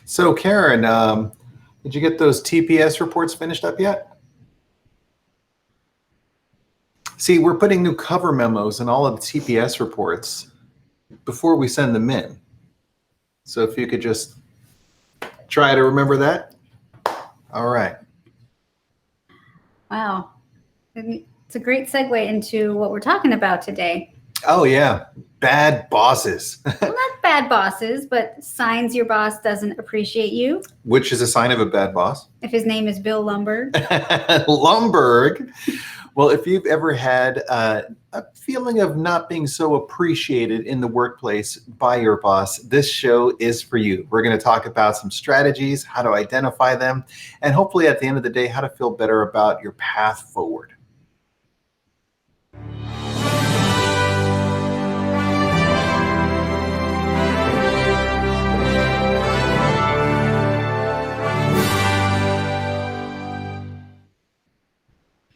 So, Karen, did you get those TPS reports finished up yet? See, we're putting new cover memos in all of the TPS reports before we send them in. So if you could just try to remember that. All right. Wow. It's a great segue into what we're talking about today. Oh, yeah. Bad bosses. Well, not bad bosses, but signs your boss doesn't appreciate you. Which is a sign of a bad boss. If his name is Bill Lumberg. Lumberg. Well, if you've ever had a feeling of not being so appreciated in the workplace by your boss, this show is for you. We're going to talk about some strategies, how to identify them, and hopefully at the end of the day, how to feel better about your path forward.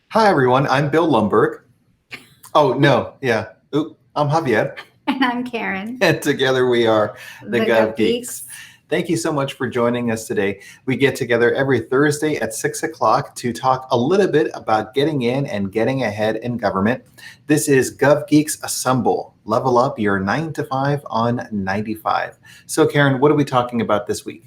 Hi, everyone. I'm Bill Lumberg. Oh, no. Yeah. I'm Javier. And I'm Karen. And together we are the Gov Geeks. Thank you so much for joining us today. We get together every Thursday at 6 o'clock to talk a little bit about getting in and getting ahead in government. This is Gov Geeks Assemble. Level up your 9 to 5 on 95. So, Karen, what are we talking about this week?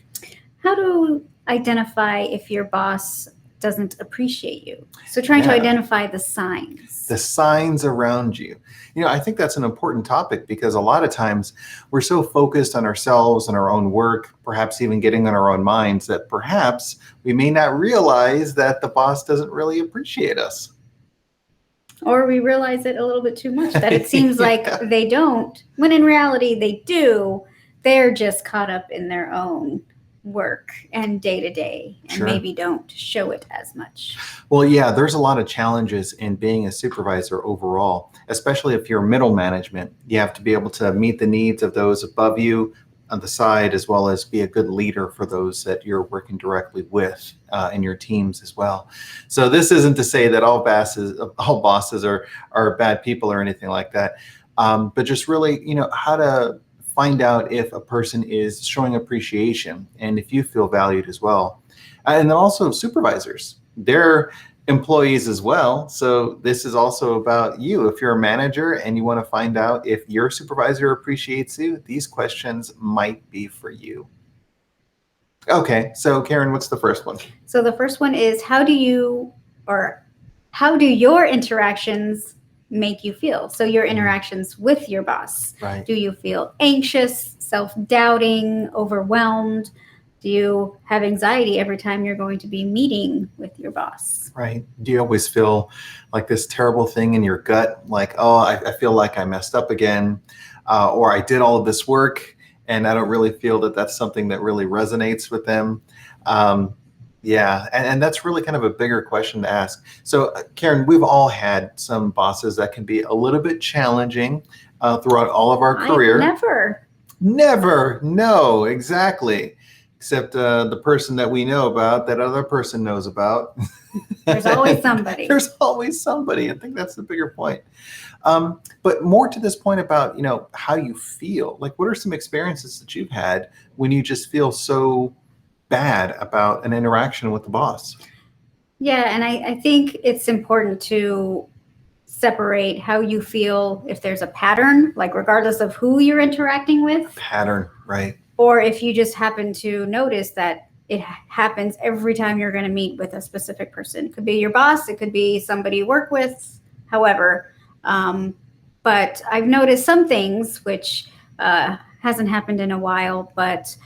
How to identify if your boss doesn't appreciate you. So trying to identify the signs. The signs around you. You know, I think that's an important topic because a lot of times we're so focused on ourselves and our own work, perhaps even getting in our own minds, that perhaps we may not realize that the boss doesn't really appreciate us. Or we realize it a little bit too much, that it seems like they don't, when in reality they do. They're just caught up in their own work and day to day, and maybe don't show it as much. Well, yeah, there's a lot of challenges in being a supervisor overall, especially if you're middle management. You have to be able to meet the needs of those above you on the side, as well as be a good leader for those that you're working directly with in your teams as well. So this isn't to say that all bosses are bad people or anything like that, but just really, how to find out if a person is showing appreciation and if you feel valued as well. And then also supervisors, they're employees as well. So this is also about you. If you're a manager and you want to find out if your supervisor appreciates you, these questions might be for you. Okay, so Karen, what's the first one? So the first one is, how do your interactions make you feel? So your interactions with your boss. Right. Do you feel anxious, self-doubting, overwhelmed? Do you have anxiety every time you're going to be meeting with your boss? Right. Do you always feel like this terrible thing in your gut? Like, oh, I feel like I messed up again, or I did all of this work and I don't really feel that that's something that really resonates with them. Yeah, and that's really kind of a bigger question to ask. So, Karen, we've all had some bosses that can be a little bit challenging throughout all of our career. Never. No, exactly. Except the person that we know about, that other person knows about. There's always somebody. There's always somebody. I think that's the bigger point. But more to this point about, how you feel. Like, what are some experiences that you've had when you just feel so bad about an interaction with the boss? Yeah, and I think it's important to separate how you feel if there's a pattern, like regardless of who you're interacting with. Pattern, right. Or if you just happen to notice that it happens every time you're going to meet with a specific person. It could be your boss, it could be somebody you work with, however. But I've noticed some things, which hasn't happened in a while, but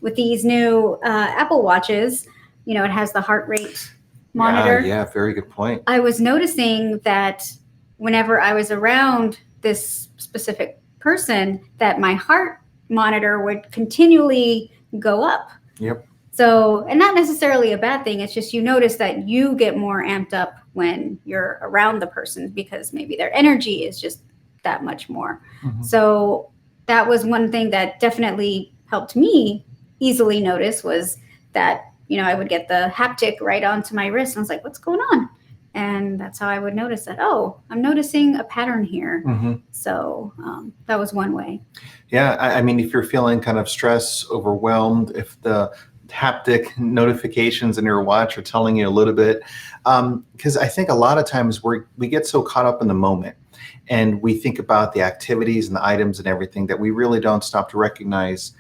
with these new Apple Watches, it has the heart rate monitor. Yeah, very good point. I was noticing that whenever I was around this specific person, that my heart monitor would continually go up. Yep. So, and not necessarily a bad thing. It's just you notice that you get more amped up when you're around the person because maybe their energy is just that much more. Mm-hmm. So that was one thing that definitely helped me easily notice, was that, I would get the haptic right onto my wrist. And I was like, what's going on? And that's how I would notice that, oh, I'm noticing a pattern here. So that was one way. Yeah, I mean, if you're feeling kind of stressed, overwhelmed, if the haptic notifications in your watch are telling you a little bit, because I think a lot of times we get so caught up in the moment and we think about the activities and the items and everything that we really don't stop to recognize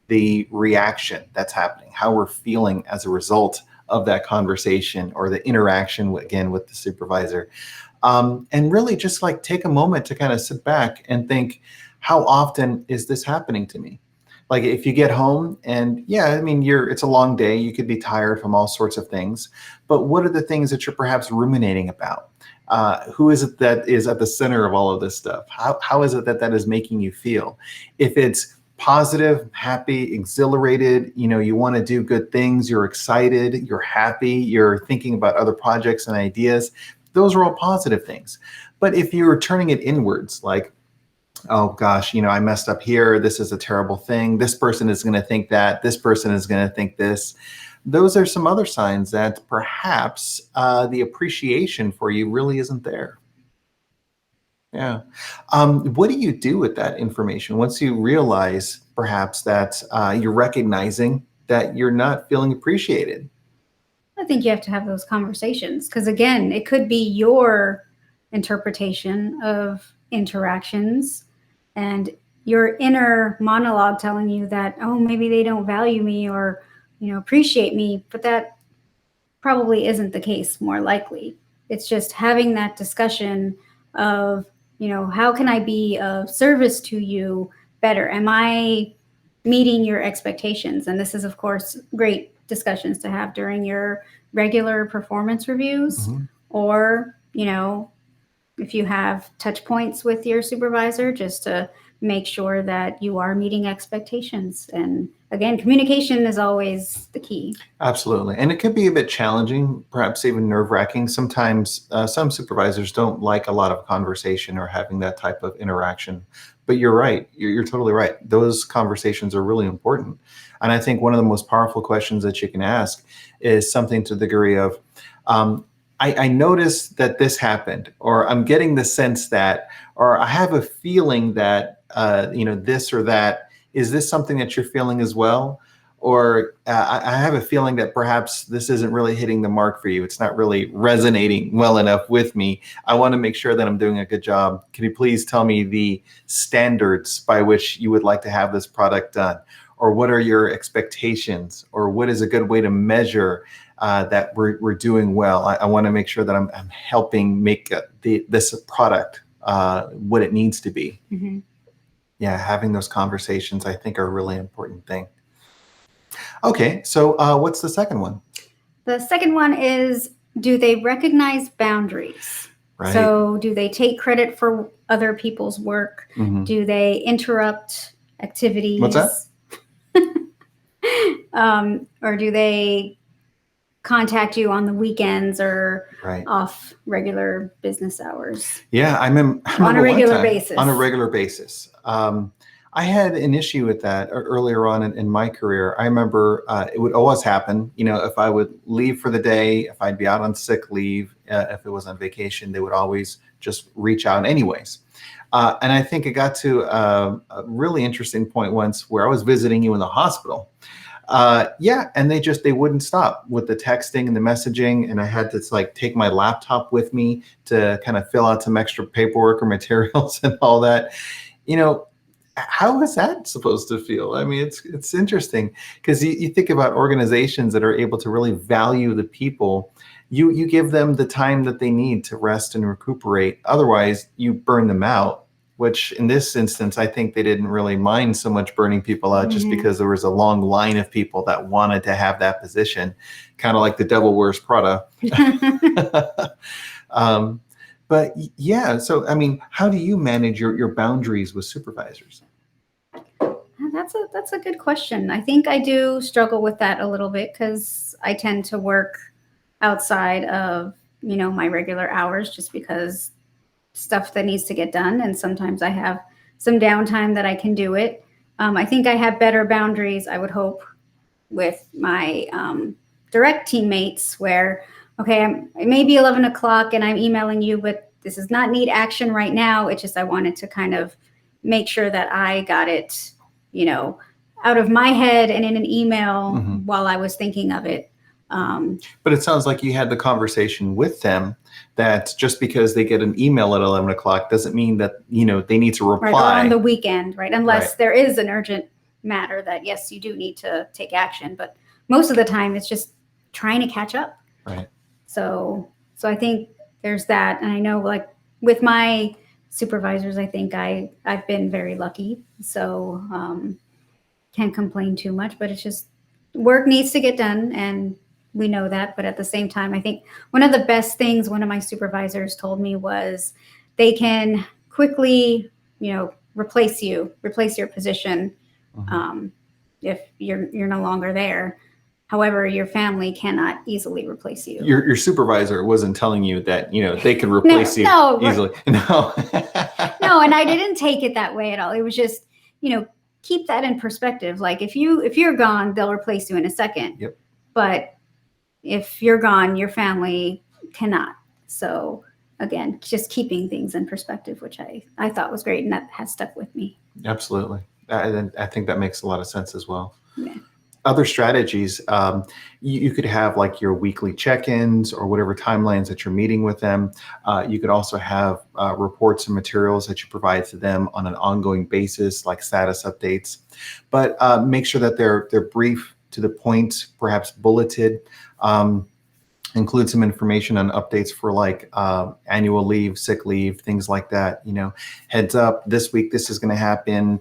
the reaction that's happening, how we're feeling as a result of that conversation or the interaction again with the supervisor. And really just like take a moment to kind of sit back and think, how often is this happening to me? Like if you get home and yeah, I mean, it's a long day, you could be tired from all sorts of things, but what are the things that you're perhaps ruminating about? Who is it that is at the center of all of this stuff? How is it that is making you feel? If it's positive, happy, exhilarated, you want to do good things, you're excited, you're happy, you're thinking about other projects and ideas, those are all positive things. But if you're turning it inwards, like, oh gosh, I messed up here, this is a terrible thing, this person is going to think that, this person is going to think this, those are some other signs that perhaps the appreciation for you really isn't there. Yeah. What do you do with that information once you realize perhaps that you're recognizing that you're not feeling appreciated? I think you have to have those conversations because, again, it could be your interpretation of interactions and your inner monologue telling you that, oh, maybe they don't value me or, appreciate me, but that probably isn't the case, more likely. It's just having that discussion of, how can I be of service to you better? Am I meeting your expectations? And this is, of course, great discussions to have during your regular performance reviews, or, if you have touch points with your supervisor, just to make sure that you are meeting expectations. And again, communication is always the key. Absolutely. And it could be a bit challenging, perhaps even nerve-wracking. Sometimes some supervisors don't like a lot of conversation or having that type of interaction. But you're right. You're totally right. Those conversations are really important. And I think one of the most powerful questions that you can ask is something to the degree of, I noticed that this happened, or I'm getting the sense that, or I have a feeling that, this or that. Is this something that you're feeling as well? Or I have a feeling that perhaps this isn't really hitting the mark for you. It's not really resonating well enough with me. I want to make sure that I'm doing a good job. Can you please tell me the standards by which you would like to have this product done? Or what are your expectations? Or what is a good way to measure that we're doing well? I want to make sure that I'm helping make this product what it needs to be. Yeah, having those conversations, I think, are a really important thing. Okay, so what's the second one? The second one is, do they recognize boundaries? Right. So do they take credit for other people's work? Do they interrupt activities? What's that? Or do they contact you on the weekends or off regular business hours? Yeah, I remember on a regular basis. On a regular basis. I had an issue with that earlier on in my career. I remember it would always happen. If I would leave for the day, if I'd be out on sick leave, if it was on vacation, they would always just reach out anyways. And I think it got to a really interesting point once where I was visiting you in the hospital. And they wouldn't stop with the texting and the messaging. And I had to take my laptop with me to kind of fill out some extra paperwork or materials and all that. How is that supposed to feel? I mean, it's interesting because you think about organizations that are able to really value the people. You give them the time that they need to rest and recuperate. Otherwise, you burn them out, which in this instance, I think they didn't really mind so much burning people out just because there was a long line of people that wanted to have that position, kind of like the devil wears Prada. But yeah, so I mean, how do you manage your boundaries with supervisors? That's a good question. I think I do struggle with that a little bit because I tend to work outside of, my regular hours just because stuff that needs to get done. And sometimes I have some downtime that I can do it. I think I have better boundaries, I would hope, with my direct teammates where okay, it may be 11 o'clock and I'm emailing you, but this does not need action right now. It's just I wanted to kind of make sure that I got it, out of my head and in an email while I was thinking of it. But it sounds like you had the conversation with them that just because they get an email at 11 o'clock doesn't mean that, they need to reply. Right, or on the weekend, right? Unless there is an urgent matter that, yes, you do need to take action. But most of the time, it's just trying to catch up. Right. So I think there's that. And I know, like, with my supervisors, I think I've been very lucky. So can't complain too much, but it's just work needs to get done. And we know that. But at the same time, I think one of the best things one of my supervisors told me was they can quickly, replace your position if you're no longer there. However, your family cannot easily replace you. Your supervisor wasn't telling you that, they could replace you easily. No. No, and I didn't take it that way at all. It was just, keep that in perspective. Like if you're gone, they'll replace you in a second. Yep. But if you're gone, your family cannot. So again, just keeping things in perspective, which I thought was great, and that has stuck with me. Absolutely. I think that makes a lot of sense as well. Yeah. Other strategies, you could have like your weekly check-ins or whatever timelines that you're meeting with them. You could also have reports and materials that you provide to them on an ongoing basis, like status updates. But make sure that they're brief, to the point, perhaps bulleted. Include some information on updates for like annual leave, sick leave, things like that. Heads up, this week this is going to happen.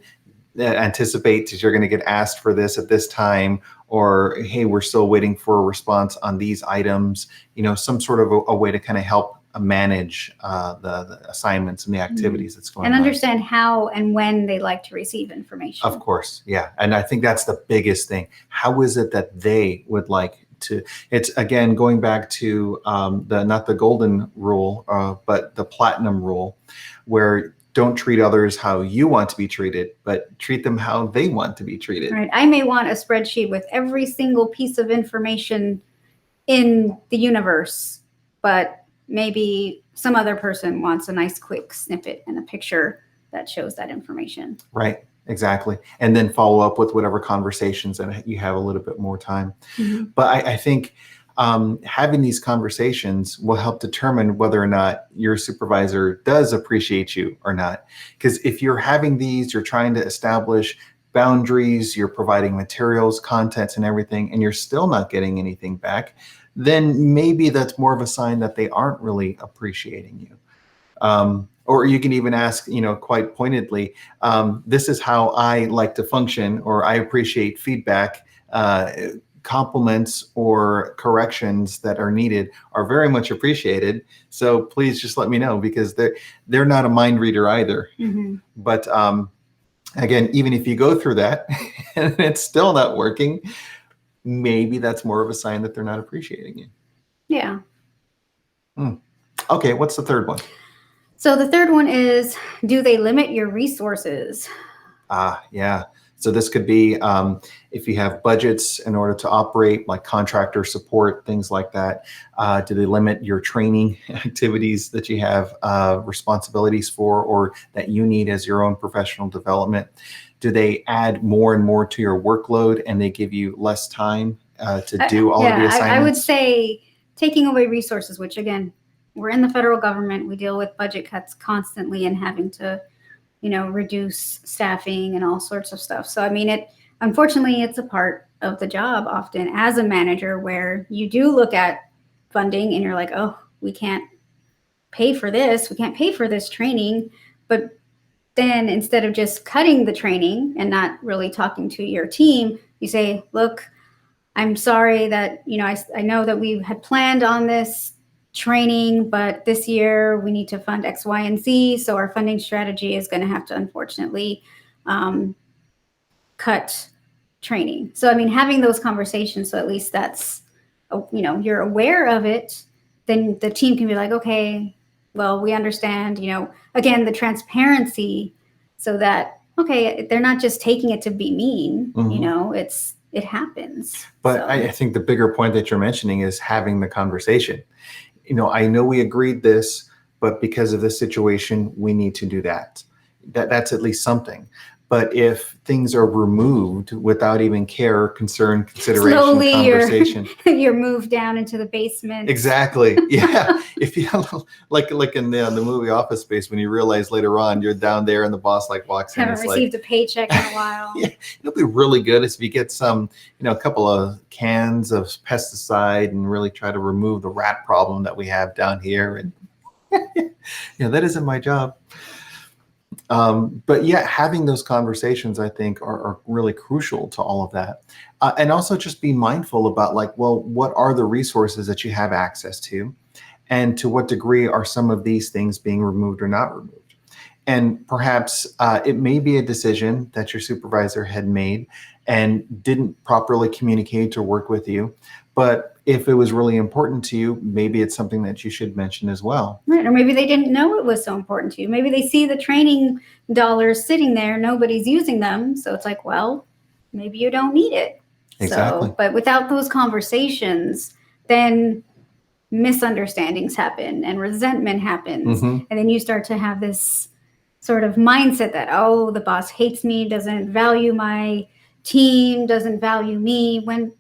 Anticipate that you're going to get asked for this at this time, or hey, we're still waiting for a response on these items. Some sort of a way to kind of help manage the assignments and the activities that's going on. And understand how and when they like to receive information. Of course, yeah. And I think that's the biggest thing. How is it that they would like to? It's again going back to not the golden rule, but the platinum rule, where don't treat others how you want to be treated, but treat them how they want to be treated. Right. I may want a spreadsheet with every single piece of information in the universe, but maybe some other person wants a nice quick snippet and a picture that shows that information. Right. Exactly. And then follow up with whatever conversations and you have a little bit more time. But I think having these conversations will help determine whether or not your supervisor does appreciate you or not. Because if you're having these, you're trying to establish boundaries, you're providing materials, contents, and everything, and you're still not getting anything back, then maybe that's more of a sign that they aren't really appreciating you. Or you can even ask, quite pointedly, this is how I like to function, or I appreciate feedback. Compliments or corrections that are needed are very much appreciated. So please just let me know, because they're not a mind reader either. But again, even if you go through that and it's still not working, maybe that's more of a sign that they're not appreciating you. Yeah. Okay, what's the third one? So the third one is, do they limit your resources? Yeah. So this could be if you have budgets in order to operate, like contractor support, things like that. Do they limit your training activities that you have responsibilities for, or that you need as your own professional development? Do they add more and more to your workload and they give you less time to do all of the assignments? I would say taking away resources, which again, we're in the federal government. We deal with budget cuts constantly and having to reduce staffing and all sorts of stuff. So, I mean, unfortunately, it's a part of the job often as a manager, where you do look at funding and you're like, oh, we can't pay for this. We can't pay for this training. But then instead of just cutting the training and not really talking to your team, you say, look, I'm sorry that, I know that we had planned on this training, but this year we need to fund X, Y, and Z. So our funding strategy is going to have to, unfortunately, cut training. So, I mean, having those conversations, so at least that's, you're aware of it, then the team can be like, okay, well, we understand, again, the transparency, so that, okay, they're not just taking it to be mean, it happens. But So, I think the bigger point that you're mentioning is having the conversation. I know we agreed this, but because of this situation, we need to do that. That's at least something. But if things are removed without even care, concern, consideration, slowly conversation. you're moved down into the basement. Exactly. Yeah. If you like in the movie Office Space, when you realize later on you're down there and the boss like walks in, Haven't it's received like, a paycheck in a while. yeah, it'll be really good if you get some, a couple of cans of pesticide and really try to remove the rat problem that we have down here. And that isn't my job. But yeah, having those conversations, I think, are really crucial to all of that. And also just be mindful about like, well, what are the resources that you have access to? And to what degree are some of these things being removed or not removed? And perhaps it may be a decision that your supervisor had made and didn't properly communicate or work with you. But if it was really important to you, maybe it's something that you should mention as well. Right. Or maybe they didn't know it was so important to you. Maybe they see the training dollars sitting there, nobody's using them. So it's like, well, maybe you don't need it. Exactly. So, but without those conversations, then misunderstandings happen and resentment happens. Mm-hmm. And then you start to have this sort of mindset that, oh, the boss hates me, doesn't value my team, doesn't value me, when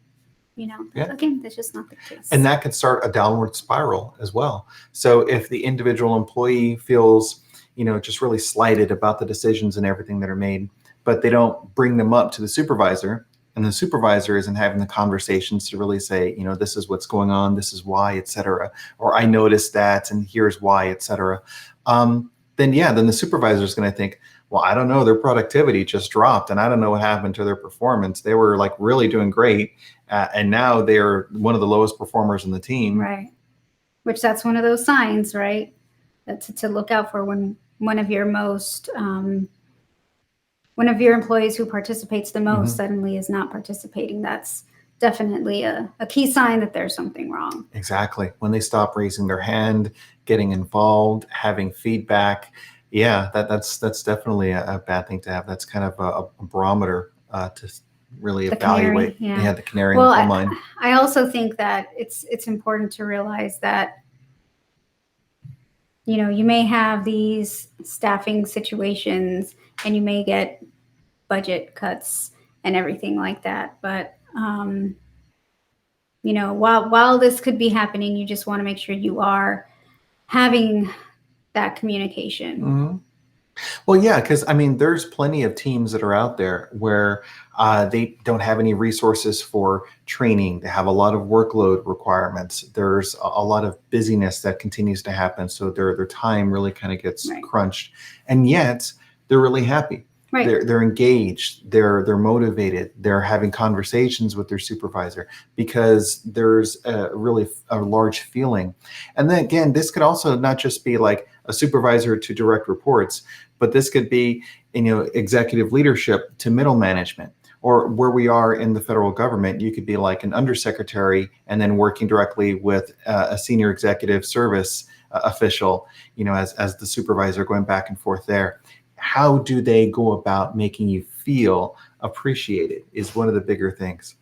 Yeah. again, that's just not the case. And that can start a downward spiral as well. So if the individual employee feels, just really slighted about the decisions and everything that are made, but they don't bring them up to the supervisor, and the supervisor isn't having the conversations to really say, this is what's going on, this is why, et cetera, or I noticed that, and here's why, et cetera. Then the supervisor is going to think, well, I don't know, their productivity just dropped, and I don't know what happened to their performance. They were like really doing great. And now they're one of the lowest performers in the team. Right. Which that's one of those signs, right? To look out for when one of your employees who participates the most suddenly is not participating. That's definitely a key sign that there's something wrong. Exactly. When they stop raising their hand, getting involved, having feedback. Yeah, that's definitely a bad thing to have. That's kind of a barometer to really evaluate. Canary, the canary in the coal mine. I also think that it's important to realize that you may have these staffing situations and you may get budget cuts and everything like that, but while this could be happening, you just want to make sure you are having that communication. Mm-hmm. Well, yeah, because there's plenty of teams that are out there where they don't have any resources for training. They have a lot of workload requirements. There's a lot of busyness that continues to happen. So their time really kind of gets crunched. And yet they're really happy. Right. They're engaged. They're motivated. They're having conversations with their supervisor because there's a large feeling. And then again, this could also not just be like a supervisor to direct reports, but this could be, executive leadership to middle management, or where we are in the federal government, you could be like an undersecretary and then working directly with a senior executive service official, as the supervisor, going back and forth there. How do they go about making you feel appreciated is one of the bigger things.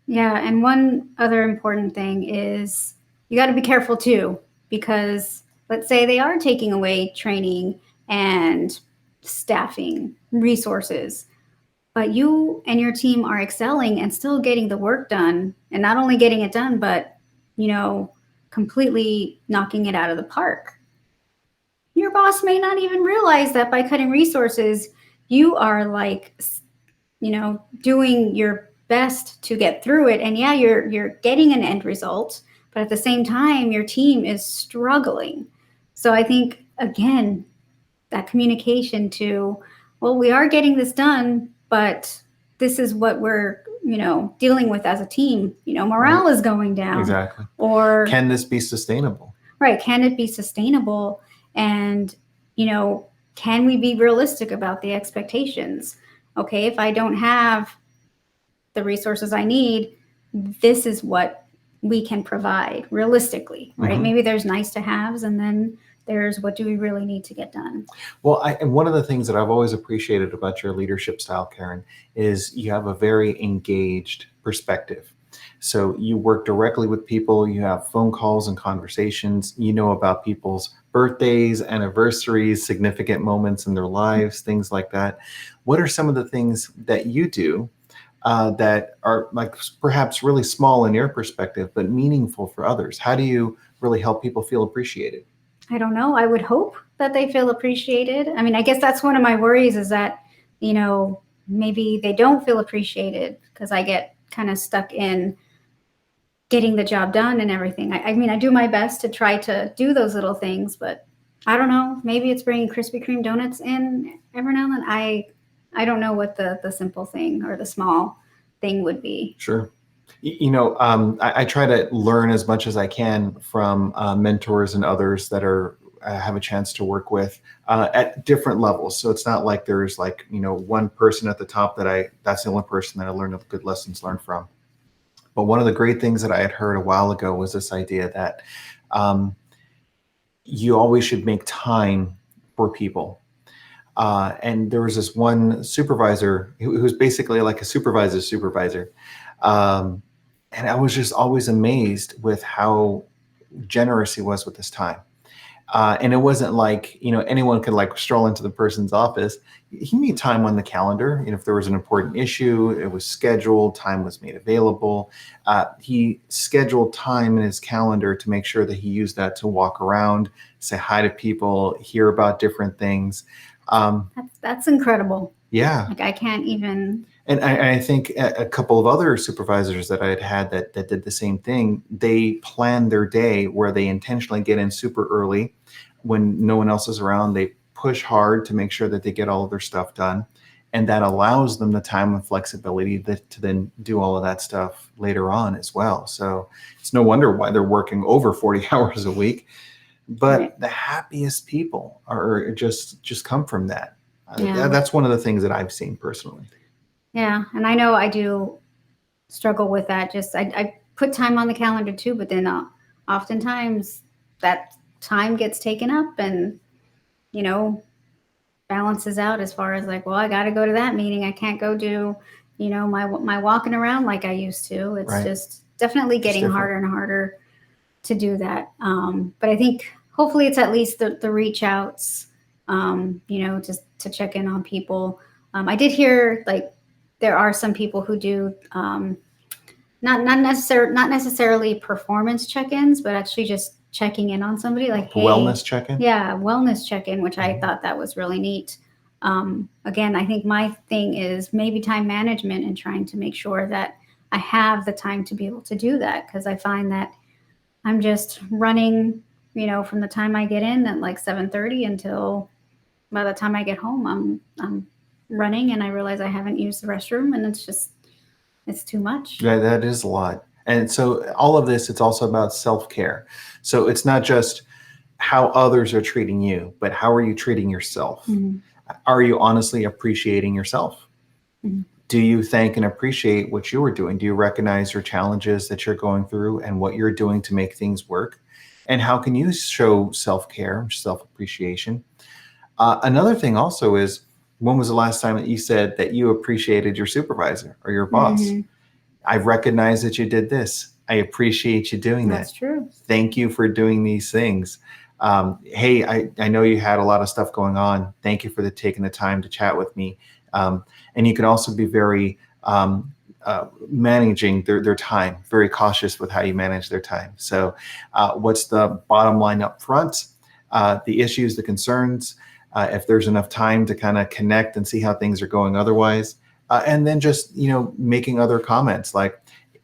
Yeah. And one other important thing is you got to be careful too, because let's say they are taking away training and staffing resources, but you and your team are excelling and still getting the work done, and not only getting it done, but, completely knocking it out of the park. Your boss may not even realize that by cutting resources, you are doing your best to get through it. And yeah, you're getting an end result, but at the same time, your team is struggling. So I think, again, that communication to, well, we are getting this done, but this is what we're, dealing with as a team. Morale is going down. Exactly. Or can this be sustainable? Right. Can it be sustainable? And, can we be realistic about the expectations? Okay, if I don't have the resources I need, this is what we can provide realistically, right? Maybe there's nice to haves, and then there's what do we really need to get done. Well, and one of the things that I've always appreciated about your leadership style, Karen, is you have a very engaged perspective. So you work directly with people, you have phone calls and conversations, you know about people's birthdays, anniversaries, significant moments in their lives, things like that. What are some of the things that you do that are like perhaps really small in your perspective, but meaningful for others? How do you really help people feel appreciated? I don't know. I would hope that they feel appreciated. I mean, I guess that's one of my worries is that, maybe they don't feel appreciated because I get kind of stuck in getting the job done and everything. I mean, I do my best to try to do those little things, but I don't know. Maybe it's bringing Krispy Kreme donuts in every now and then. I don't know what the simple thing or the small thing would be. Sure. I try to learn as much as I can from mentors and others that I have a chance to work with at different levels. So it's not like there's like, one person at the top that's the only person that I learned good lessons learned from. But one of the great things that I had heard a while ago was this idea that you always should make time for people. And there was this one supervisor who was basically like a supervisor's supervisor. And I was just always amazed with how generous he was with his time. And it wasn't like, anyone could like stroll into the person's office. He made time on the calendar. If there was an important issue, it was scheduled, time was made available. He scheduled time in his calendar to make sure that he used that to walk around, say hi to people, hear about different things. That's incredible. Yeah. Like I can't even. And I think a couple of other supervisors that I had that did the same thing, they plan their day where they intentionally get in super early when no one else is around. They push hard to make sure that they get all of their stuff done. And that allows them the time and flexibility to then do all of that stuff later on as well. So it's no wonder why they're working over 40 hours a week. But Right. the happiest people are just come from that. Yeah. That's one of the things that I've seen personally. Yeah, and I know I do struggle with that. Just I put time on the calendar too, but then oftentimes that time gets taken up and you know balances out as far as like, well, I got to go to that meeting. I can't go do my walking around like I used to. It's Right. just definitely getting different. harder and harder to do that. But I think hopefully it's at least the reach outs, just to check in on people. I did hear like there are some people who do not necessarily performance check-ins, but actually just checking in on somebody like, hey, Wellness check-in. yeah, wellness check-in, which I Mhm. thought that was really neat. Again, I think my thing is maybe time management and trying to make sure that I have the time to be able to do that, because I find that I'm just running, from the time I get in at like 7:30 until by the time I get home, I'm running and I realize I haven't used the restroom, and it's too much. Yeah, that is a lot. And so all of this, it's also about self-care. So it's not just how others are treating you, but how are you treating yourself? Mhm. Are you honestly appreciating yourself? Mhm. Do you thank and appreciate what you are doing? Do you recognize your challenges that you're going through and what you're doing to make things work? And how can you show self-care, self-appreciation? Another thing also is, when was the last time that you said that you appreciated your supervisor or your boss? Mhm. I recognize that you did this. I appreciate you doing That's that. true. Thank you for doing these things. Hey, I know you had a lot of stuff going on. Thank you for taking the time to chat with me. And you can also be very managing their time, very cautious with how you manage their time. So what's the bottom line up front? The issues, the concerns, if there's enough time to kind of connect and see how things are going otherwise. And then just, making other comments like,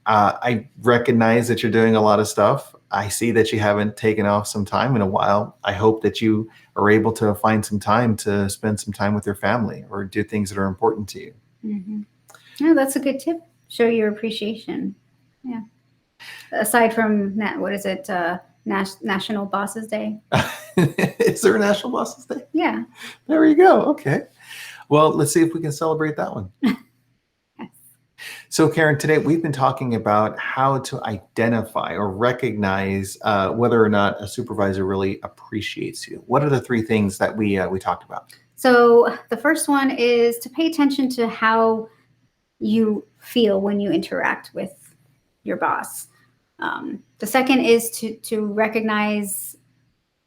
I recognize that you're doing a lot of stuff. I see that you haven't taken off some time in a while. I hope that you are able to find some time to spend some time with your family or do things that are important to you. Hmm. Yeah, that's a good tip. Show your appreciation. Yeah. Aside from what is it? National Bosses Day. Is there a National Bosses Day? Yeah. There you go. Okay. Well, let's see if we can celebrate that one. So, Karen, today we've been talking about how to identify or recognize whether or not a supervisor really appreciates you. What are the three things that we talked about? So the first one is to pay attention to how you feel when you interact with your boss. The second is to recognize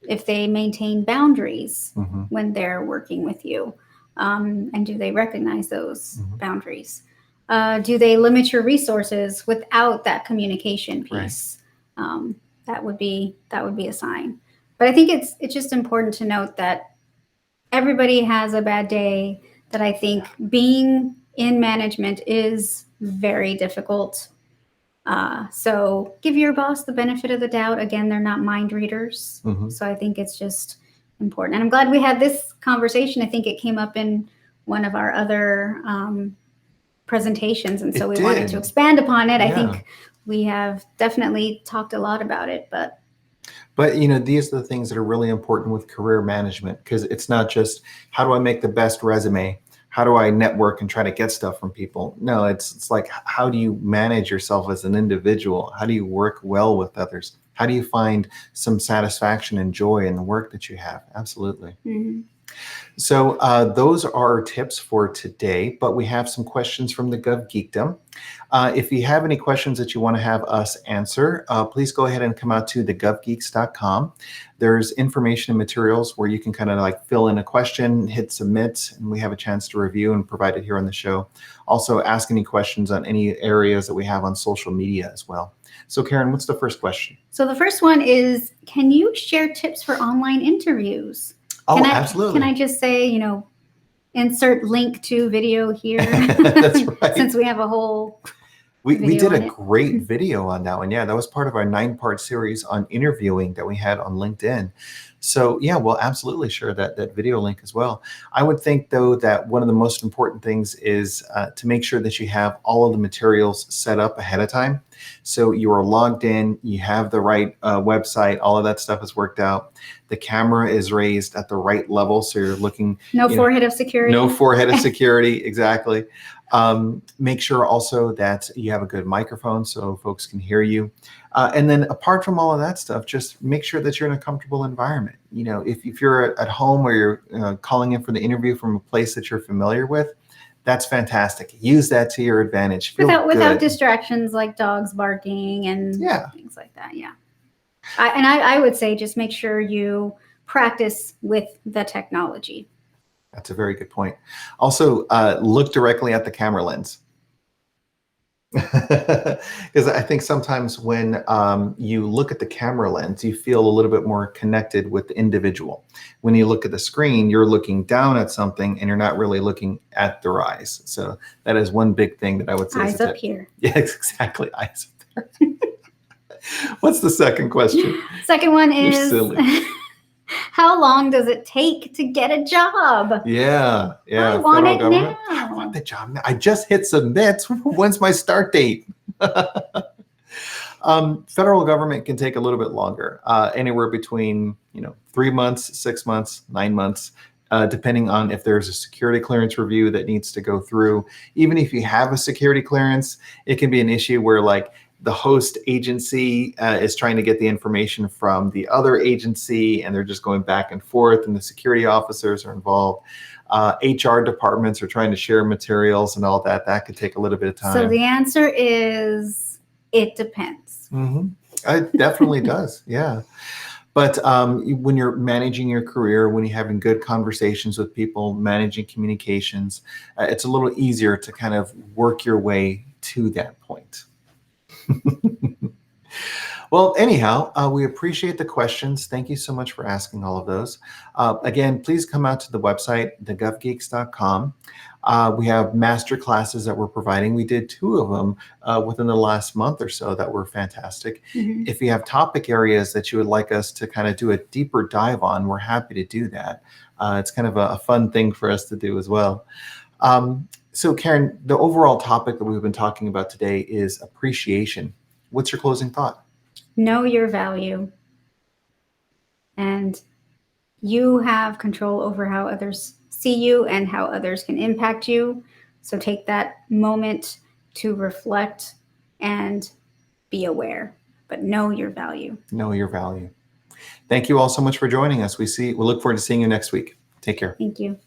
if they maintain boundaries when they're working with you. And do they recognize those boundaries? Do they limit your resources without that communication piece? Right. That would be a sign. But I think it's just important to note that everybody has a bad day. That I think being in management is very difficult. So give your boss the benefit of the doubt. Again, they're not mind readers. So I think it's just important. And I'm glad we had this conversation. I think it came up in one of our other presentations. And so we wanted to expand upon it. Yeah. I think we have definitely talked a lot about it, but these are the things that are really important with career management, because it's not just how do I make the best resume? How do I network and try to get stuff from people? No, it's like, how do you manage yourself as an individual? How do you work well with others? How do you find some satisfaction and joy in the work that you have? Absolutely. So those are our tips for today, but we have some questions from the Gov Geekdom. If you have any questions that you want to have us answer, please go ahead and come out to thegovgeeks.com. There's information and materials where you can kind of like fill in a question, hit submit, and we have a chance to review and provide it here on the show. Also, ask any questions on any areas that we have on social media as well. So Karen, what's the first question? So the first one is, can you share tips for online interviews? Absolutely. Can I just say, insert link to video here? That's right. Since we have a whole we did a great video on that one. Yeah, that was part of our 9-part series on interviewing that we had on LinkedIn. So yeah, we'll absolutely share that video link as well. I would think though that one of the most important things is to make sure that you have all of the materials set up ahead of time. So you are logged in, you have the right website, all of that stuff is worked out. The camera is raised at the right level, so you're looking. No forehead of security. No forehead of security, exactly. Make sure also that you have a good microphone so folks can hear you. And then apart from all of that stuff, just make sure that you're in a comfortable environment. If you're at home or you're calling in for the interview from a place that you're familiar with, that's fantastic. Use that to your advantage. Without distractions like dogs barking and things like that. Yeah. I would say just make sure you practice with the technology. That's a very good point. Also, look directly at the camera lens. Because I think sometimes when you look at the camera lens, you feel a little bit more connected with the individual. When you look at the screen, you're looking down at something and you're not really looking at their eyes. So that is one big thing that I would say. Eyes up here. Yes, exactly. Eyes up there. What's the second question? Second one is, how long does it take to get a job? Yeah. I want it now. I want the job now. I just hit submit. When's my start date? Federal government can take a little bit longer, anywhere between 3 months, 6 months, 9 months, depending on if there's a security clearance review that needs to go through. Even if you have a security clearance, it can be an issue where like the host agency is trying to get the information from the other agency, and they're just going back and forth, and the security officers are involved. HR departments are trying to share materials and all that. That could take a little bit of time. So the answer is, it depends. It definitely does. Yeah. But when you're managing your career, when you're having good conversations with people, managing communications, it's a little easier to kind of work your way to that point. Well, anyhow, we appreciate the questions. Thank you so much for asking all of those. Again, please come out to the website, thegovgeeks.com. We have master classes that we're providing. We did 2 of them within the last month or so that were fantastic. If you have topic areas that you would like us to kind of do a deeper dive on, we're happy to do that. It's kind of a fun thing for us to do as well. So Karen, the overall topic that we've been talking about today is appreciation. What's your closing thought? Know your value. And you have control over how others see you and how others can impact you. So take that moment to reflect and be aware, but know your value. Know your value. Thank you all so much for joining us. We look forward to seeing you next week. Take care. Thank you.